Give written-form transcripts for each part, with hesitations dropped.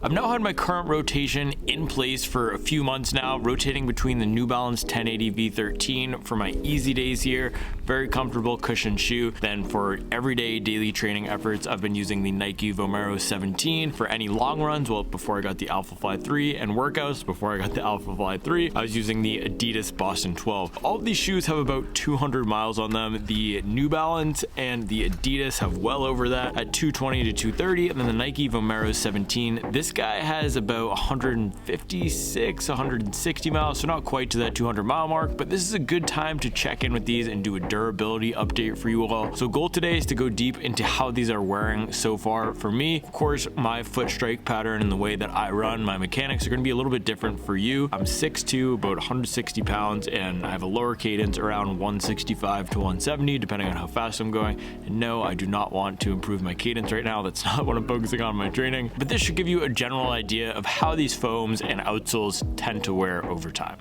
I've now had my current rotation in place for a few months now, rotating between the New Balance 1080 V13 for my easy days here, very comfortable cushioned shoe. Then for everyday daily training efforts, I've been using the Nike Vomero 17. For any long runs, well, before I got the Alphafly 3, and workouts, before I got the Alphafly 3, I was using the Adidas Boston 12. All of these shoes have about 200 miles on them. The New Balance and the Adidas have well over that at 220 to 230, and then the Nike Vomero 17, this guy has about 156, 160 miles, so not quite to that 200 mile mark, but this is a good time to check in with these and do a durability update for you all. So goal today is to go deep into how these are wearing so far for me. Of course, my foot strike pattern and the way that I run, my mechanics are going to be a little bit different for you. I'm 6'2", about 160 pounds, and I have a lower cadence around 165 to 170, depending on how fast I'm going. And no, I do not want to improve my cadence right now. That's not what I'm focusing on in my training, but this should give you a general idea of how these foams and outsoles tend to wear over time.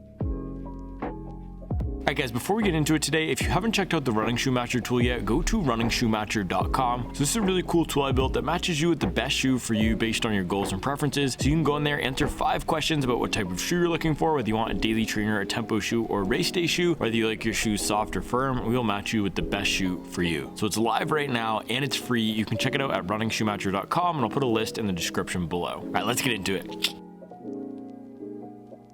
Alright guys, before we get into it today, if you haven't checked out the Running Shoe Matcher tool yet, go to runningshoematcher.com. So this is a really cool tool I built that matches you with the best shoe for you based on your goals and preferences. So you can go in there, answer 5 questions about what type of shoe you're looking for, whether you want a daily trainer, a tempo shoe, or a race day shoe, whether you like your shoes soft or firm, we'll match you with the best shoe for you. So it's live right now and it's free. You can check it out at runningshoematcher.com, and I'll put a list in the description below. Alright, let's get into it.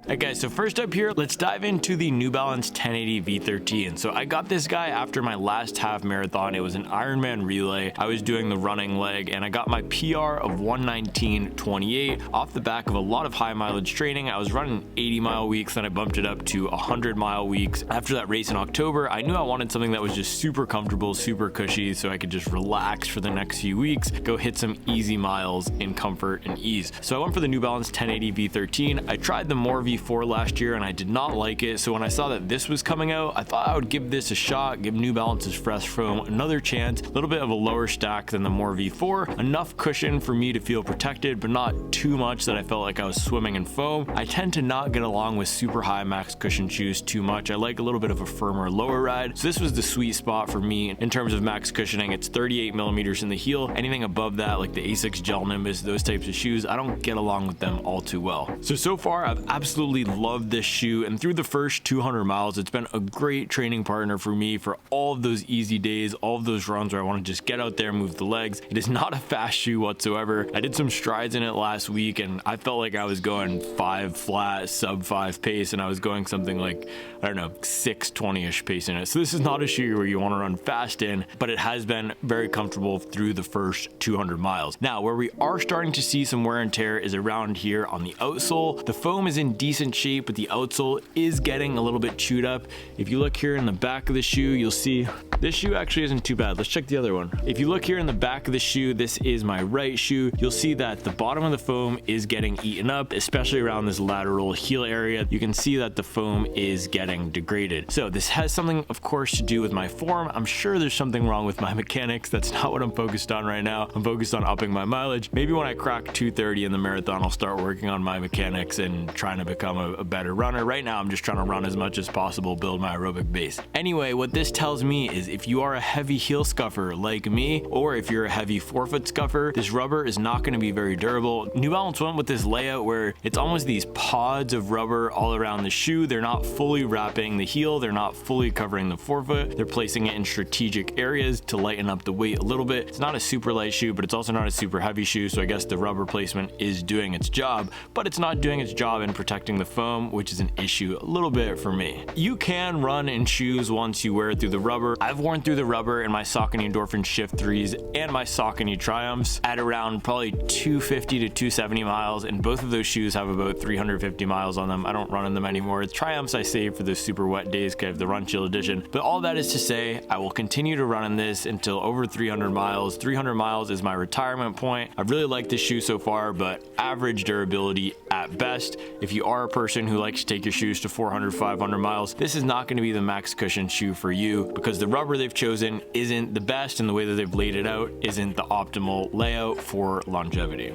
Alright guys, so first up here, let's dive into the New Balance 1080 V13. So I got this guy after my last half marathon. It was an Ironman relay. I was doing the running leg and I got my PR of 119.28 off the back of a lot of high mileage training. I was running 80-mile weeks, then I bumped it up to 100-mile weeks. After that race in October, I knew I wanted something that was just super comfortable, super cushy, so I could just relax for the next few weeks, go hit some easy miles in comfort and ease. So I went for the New Balance 1080 V13. I tried the More V4 last year and I did not like it, so when I saw that this was coming out, I thought I would give this a shot, give New Balance's fresh foam another chance. A little bit of a lower stack than the More V4, enough cushion for me to feel protected, but not too much that I felt like I was swimming in foam. I tend to not get along with super high max cushion shoes too much. I like a little bit of a firmer lower ride, so this was the sweet spot for me in terms of max cushioning. It's 38 millimeters in the heel. Anything above that, like the Asics Gel Nimbus, those types of shoes, I don't get along with them all too well. So far I've absolutely loved this shoe, and through the first 200 miles it's been a great training partner for me for all of those easy days, all of those runs where I want to just get out there, move the legs. It is not a fast shoe whatsoever. I did some strides in it last week and I felt like I was going 5 flat, sub 5 pace, and I was going something like, I don't know, 6:20ish pace in it. So this is not a shoe where you want to run fast in, but it has been very comfortable through the first 200 miles. Now where we are starting to see some wear and tear is around here on the outsole. The foam is in decent shape, but the outsole is getting a little bit chewed up. If you look here in the back of the shoe, you'll see this shoe actually isn't too bad. Let's check the other one. If you look here in the back of the shoe, this is my right shoe. You'll see that the bottom of the foam is getting eaten up, especially around this lateral heel area. You can see that the foam is getting degraded. So this has something, of course, to do with my form. I'm sure there's something wrong with my mechanics. That's not what I'm focused on right now. I'm focused on upping my mileage. Maybe when I crack 230 in the marathon, I'll start working on my mechanics and trying to become a better runner. Right now, I'm just trying to run as much as possible, build my aerobic base. Anyway, what this tells me is if you are a heavy heel scuffer like me, or if you're a heavy forefoot scuffer, this rubber is not going to be very durable. New Balance went with this layout where it's almost these pods of rubber all around the shoe. They're not fully wrapping the heel. They're not fully covering the forefoot. They're placing it in strategic areas to lighten up the weight a little bit. It's not a super light shoe, but it's also not a super heavy shoe. So I guess the rubber placement is doing its job, but it's not doing its job in protecting the foam, which is an issue a little bit for me. You can run in shoes once you wear it through the rubber. I've worn through the rubber in my Saucony Endorphin Shift 3s and my Saucony Triumphs at around probably 250 to 270 miles, and both of those shoes have about 350 miles on them. I don't run in them anymore. The Triumphs I save for those super wet days because I have the Run Chill edition. But all that is to say, I will continue to run in this until over 300 miles. 300 miles is my retirement point. I really like this shoe so far, but average durability at best. If you are a person who likes to take your shoes to 400, 500 miles, this is not going to be the max cushion shoe for you because the rubber they've chosen isn't the best, and the way that they've laid it out isn't the optimal layout for longevity.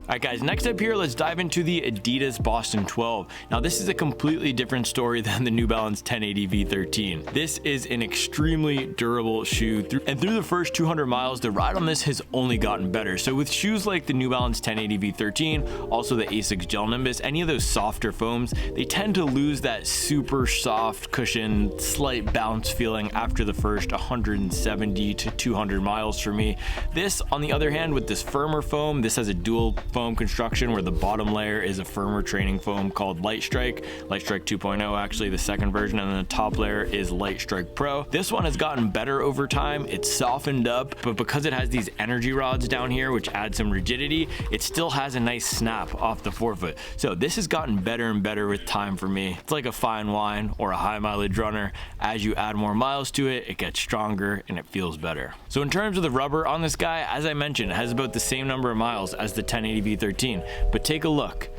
Alright guys, next up here, let's dive into the Adidas Boston 12. Now this is a completely different story than the New Balance 1080 V13. This is an extremely durable shoe, and through the first 200 miles, the ride on this has only gotten better. So with shoes like the New Balance 1080 V13, also the Asics Gel Nimbus, any of those softer foams, they tend to lose that super soft cushion, slight bounce feeling after the first 170 to 200 miles for me. This, on the other hand, with this firmer foam, this has a dual foam construction where the bottom layer is a firmer training foam called Light Strike 2.0, actually the second version, and then the top layer is Light Strike Pro. This one has gotten better over time. It's softened up, but because it has these energy rods down here which add some rigidity, it still has a nice snap off the forefoot. So this has gotten better and better with time for me. It's like a fine wine or a high mileage runner. As you add more miles to it, it gets stronger and it feels better. So in terms of the rubber on this guy, as I mentioned, it has about the same number of miles as the 1080 V13, but take a look.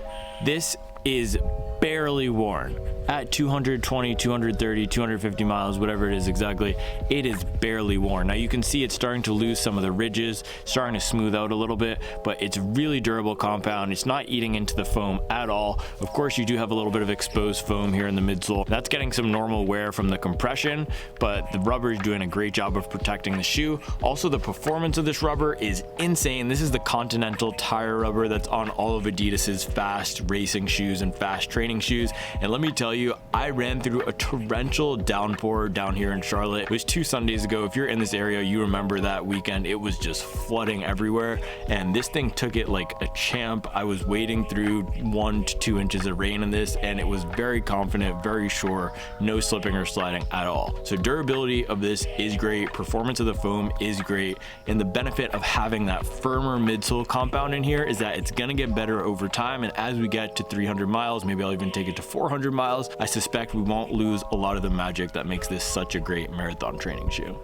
This is barely worn at 220, 230, 250 miles, whatever it is exactly. It is barely worn. Now you can see it's starting to lose some of the ridges, starting to smooth out a little bit, but it's really durable compound. It's not eating into the foam at all. Of course, you do have a little bit of exposed foam here in the midsole. That's getting some normal wear from the compression, but the rubber is doing a great job of protecting the shoe. Also, the performance of this rubber is insane. This is the Continental tire rubber that's on all of Adidas's fast racing shoes and fast training shoes. And let me tell you, I ran through a torrential downpour down here in Charlotte. It was 2 Sundays ago. If you're in this area, you remember that weekend. It was just flooding everywhere, and this thing took it like a champ. I was wading through 1 to 2 inches of rain in this, and it was very confident, very sure, no slipping or sliding at all. So durability of this is great, performance of the foam is great, and the benefit of having that firmer midsole compound in here is that it's gonna get better over time. And as we get to 300 miles, maybe I'll even take it to 400 miles, I suspect we won't lose a lot of the magic that makes this such a great marathon training shoe.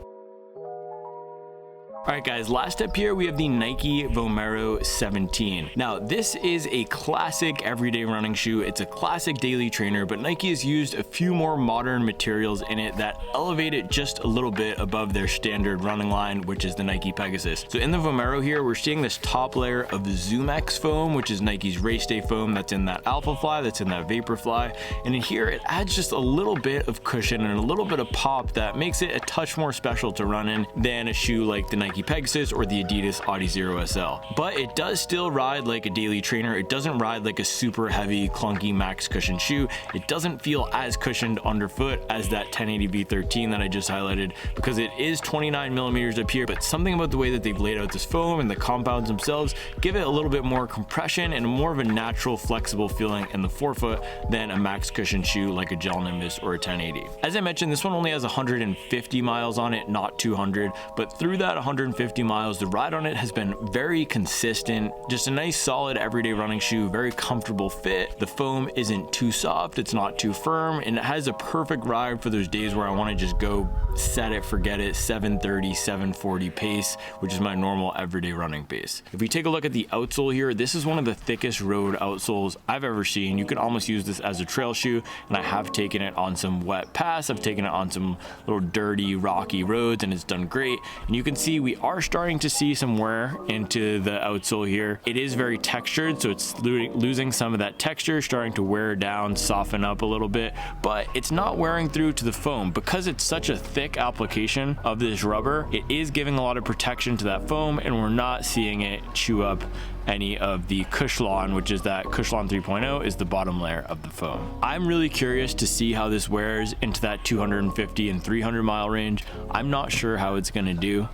Alright guys, last up here we have the Nike Vomero 17. Now this is a classic everyday running shoe. It's a classic daily trainer, but Nike has used a few more modern materials in it that elevate it just a little bit above their standard running line, which is the Nike Pegasus. So in the Vomero here, we're seeing this top layer of the ZoomX foam, which is Nike's race day foam that's in that Alpha Fly, that's in that Vaporfly. And in here, it adds just a little bit of cushion and a little bit of pop that makes it a touch more special to run in than a shoe like the Nike Pegasus or the Adidas Adi Zero SL. But it does still ride like a daily trainer. It doesn't ride like a super heavy, clunky max cushion shoe. It doesn't feel as cushioned underfoot as that 1080 V13 that I just highlighted, because it is 29 millimeters up here, but something about the way that they've laid out this foam and the compounds themselves give it a little bit more compression and more of a natural, flexible feeling in the forefoot than a max cushion shoe like a Gel Nimbus or a 1080. As I mentioned, this one only has 150 miles on it, not 200, but through that 150 miles, the ride on it has been very consistent. Just a nice solid everyday running shoe, very comfortable fit. The foam isn't too soft, it's not too firm, and it has a perfect ride for those days where I want to just go set it, forget it, 730, 740 pace, which is my normal everyday running pace. If we take a look at the outsole here, this is one of the thickest road outsoles I've ever seen. You could almost use this as a trail shoe, and I have taken it on some wet paths. I've taken it on some little dirty, rocky roads, and it's done great. And you can see we are starting to see some wear into the outsole here. It is very textured, so it's losing some of that texture, starting to wear down, soften up a little bit, but it's not wearing through to the foam. Because it's such a thick application of this rubber, it is giving a lot of protection to that foam, and we're not seeing it chew up any of the Cushlon, which is that Cushlon 3.0 is the bottom layer of the foam. I'm really curious to see how this wears into that 250 and 300 mile range. I'm not sure how it's going to do.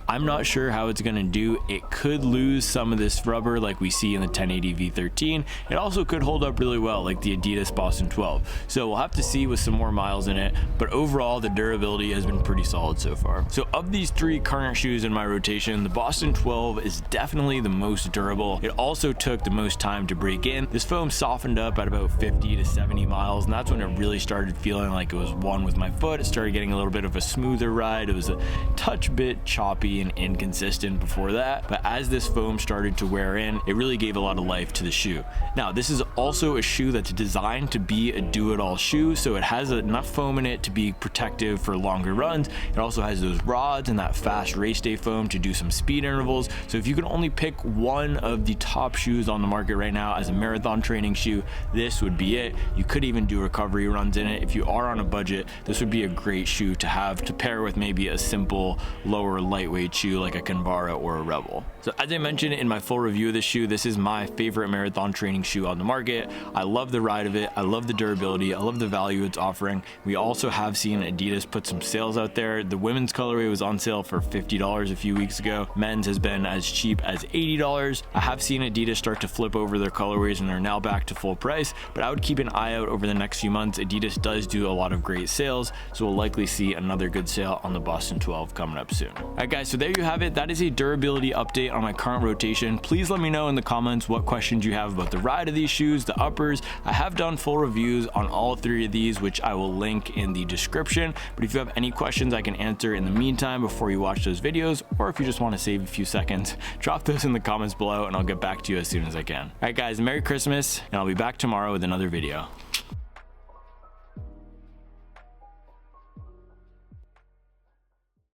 It could lose some of this rubber like we see in the 1080 V13. It also could hold up really well like the Adidas Boston 12. So we'll have to see with some more miles in it, but overall the durability has been pretty solid so far. So of these 3 current shoes in my rotation, the Boston 12 is definitely the most durable. It also took the most time to break in. This foam softened up at about 50 to 70 miles, and that's when it really started feeling like it was one with my foot. It started getting a little bit of a smoother ride. It was a touch bit choppy and inconsistent before that, but as this foam started to wear in, it really gave a lot of life to the shoe. Now, this is also a shoe that's designed to be a do-it-all shoe, so it has enough foam in it to be protective for longer runs. It also has those rods and that fast race day foam to do some speed intervals. So if you can only pick one of the top shoes on the market right now as a marathon training shoe. This would be it. You could even do recovery runs in it. If you are on a budget, this would be a great shoe to have to pair with maybe a simple lower lightweight shoe like a Kinvara or a Rebel. So as I mentioned in my full review of this shoe, this is my favorite marathon training shoe on the market. I love the ride of it. I love the durability. I love the value it's offering. We also have seen Adidas put some sales out there. The women's colorway was on sale for $50 a few weeks ago. Men's has been as cheap as $80. I have seen Adidas start to flip over their colorways and they're now back to full price, but I would keep an eye out over the next few months. Adidas does do a lot of great sales, so we'll likely see another good sale on the Boston 12 coming up soon. All right guys, so there you have it. That is a durability update on my current rotation. Please let me know in the comments what questions you have about the ride of these shoes, the uppers. I have done full reviews on all three of these, which I will link in the description, but if you have any questions I can answer in the meantime before you watch those videos, or if you just want to save a few seconds, drop those in the comments below and I'll get back to you as soon as I can. All right guys, Merry Christmas, and I'll be back tomorrow with another video.